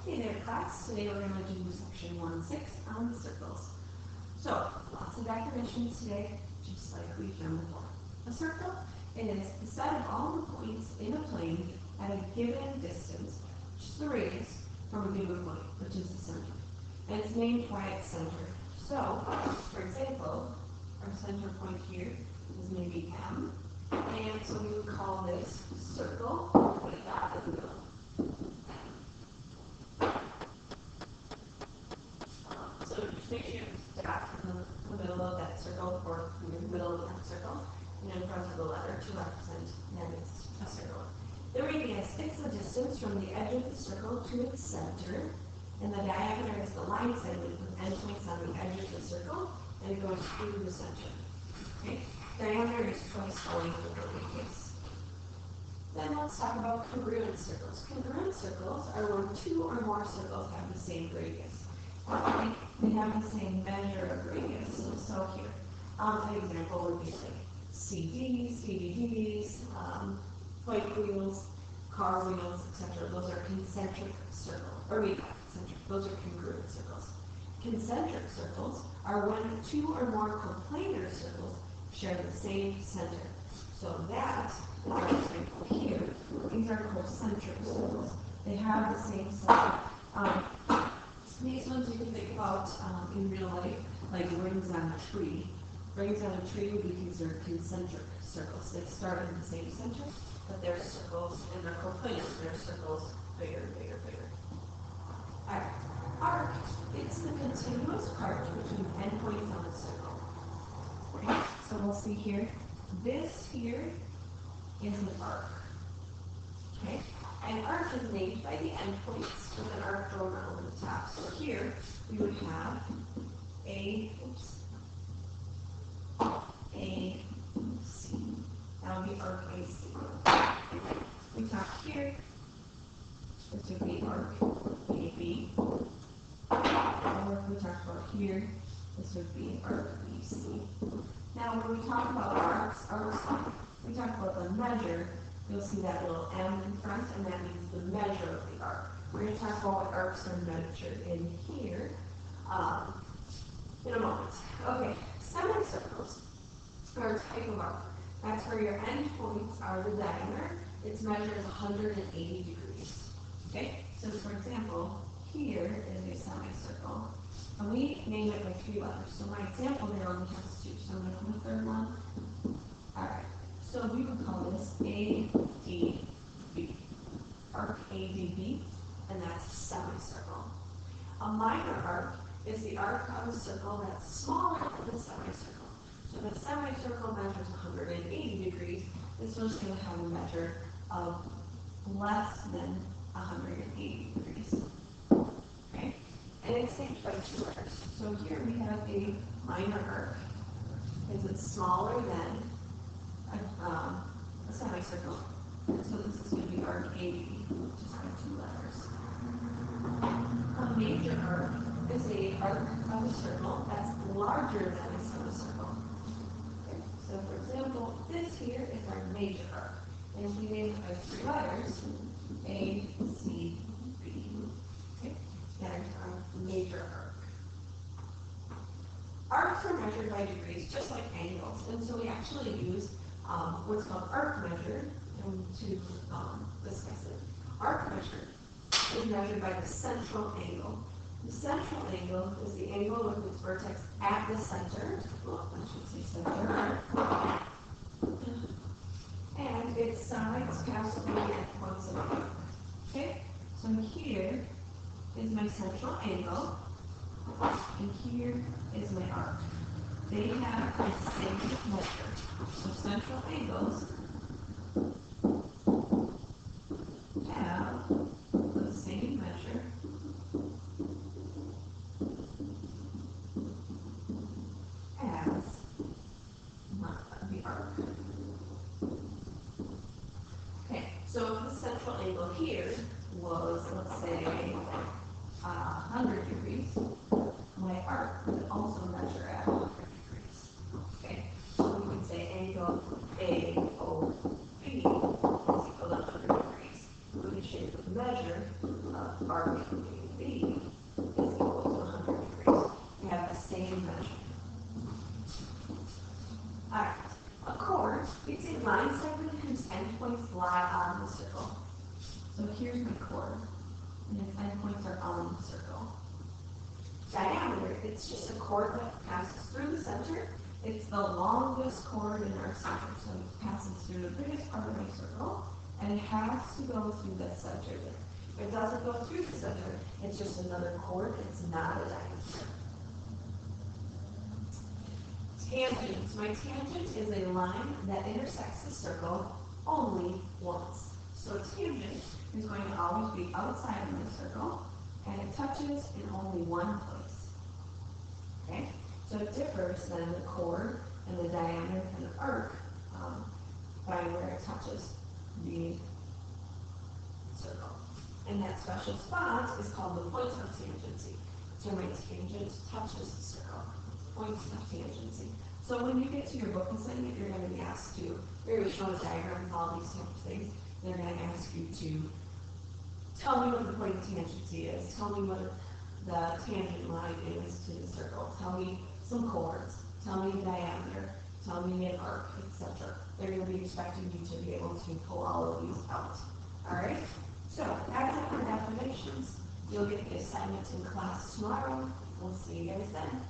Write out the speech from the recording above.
Hey there class, today we're going to do section 1-6 on circles. So, lots of definitions today, just like we've done before. A circle is the set of all the points in a plane at a given distance, which is the radius, from a given point, which is the center. And it's named by its center. So, for example, our center point here is maybe M, and so we would call this circle with a dot in the middle. So just make sure you have a dot in the middle of that circle, or in the middle of that circle, and in front of the letter to represent that it's a circle. The radius is the distance from the edge of the circle to its center, and the diameter is the line segment with endpoints on the edge of the circle, and it goes through the center. Okay? Diameter is twice the length of the radius. Then let's talk about congruent circles. Congruent circles are when two or more circles have the same radius. They have the same measure of radius. So here, an example would be like CDs, DVDs, bike wheels, car wheels, etc. Those are concentric circles, or concentric. Those are congruent circles. Concentric circles are when two or more coplanar circles share the same center. So that is our example here. These are concentric circles. They have the same center. These ones you can think about in real life, like rings on a tree. Rings on a tree would be considered concentric circles. They start in the same center, but they're circles and they're coplanar. They're circles bigger, bigger, bigger. Alright. Arc, it's the continuous part between endpoints on a circle. Okay. So we'll see here, this here is an arc. Okay? An arc is named by the endpoints with an arc drawn over the top. So here we would have A, C. That would be arc AC. We talk here, this would be arc AB. Or if we talk about here, this would be arc BC. Now when we talk about arcs, we talk about the measure. You'll see that little M in front, and that means the measure of the arc. We're going to talk about what arcs are measured in here in a moment. Okay, semicircles are a type of arc. That's where your endpoints are the diameter. Its measure is 180 degrees. Okay, so for example, here is a semicircle, and we name it by 3 letters. So my example here only has 2, so I'm going to put a third one. Alright. So we would call this ADB, arc ADB, and that's a semicircle. A minor arc is the arc of a circle that's smaller than the semicircle. So if a semicircle measures 180 degrees, this one's going to have a measure of less than 180 degrees. Okay? And it's named by 2 letters. So here we have a minor arc. Is it smaller than a semicircle? So this is going to be arc AB, which is by 2 letters. A major arc is an arc of a circle that's larger than a semicircle. Okay. So for example, this here is our major arc. And we name it by 3 letters, A, C, B. Okay. That is our major arc. Arcs are measured by degrees, just like angles, and so we actually use what's called arc measure to discuss it. Arc measure is measured by the central angle. The central angle is the angle with its vertex at the center. Well, I should say center. And its sides pass through the endpoints of the arc. Okay? So here is my central angle, and here is my arc. They have the same measure. So central angles have the same measure as the arc. Okay, so if the central angle here was, let's say, 100 degrees, my arc would also measure at 100 degrees. Okay, so we can say angle AOB is equal to 100 degrees. We can shape the measure of arc AB is equal to 100 degrees. We have the same measure. Alright, a chord, it's a line segment whose endpoints lie on the circle. So here's my chord, and its endpoints are on the circle. Diameter, it's just a chord that passes through the center. It's the longest chord in our center, so it passes through the biggest part of my circle, and it has to go through the center. If it doesn't go through the center, it's just another chord, it's not a diameter. Tangent. My tangent is a line that intersects the circle only once. So a tangent is going to always be outside of my circle, and it touches in only one place. Okay? So it differs than the chord and the diameter and the arc by where it touches the circle. And that special spot is called the point of tangency. So my tangent touches the circle. Points of tangency. So when you get to your book assignment, you're going to be asked to very show a diagram with all these types of things. They're going to ask you to tell me what the point of tangency is. Tell me what the tangent line is to the circle. Tell me some chords. Tell me the diameter. Tell me an arc, etc. They're going to be expecting you to be able to pull all of these out. Alright? So, after our definitions, you'll get the assignment in class tomorrow. We'll see you guys then.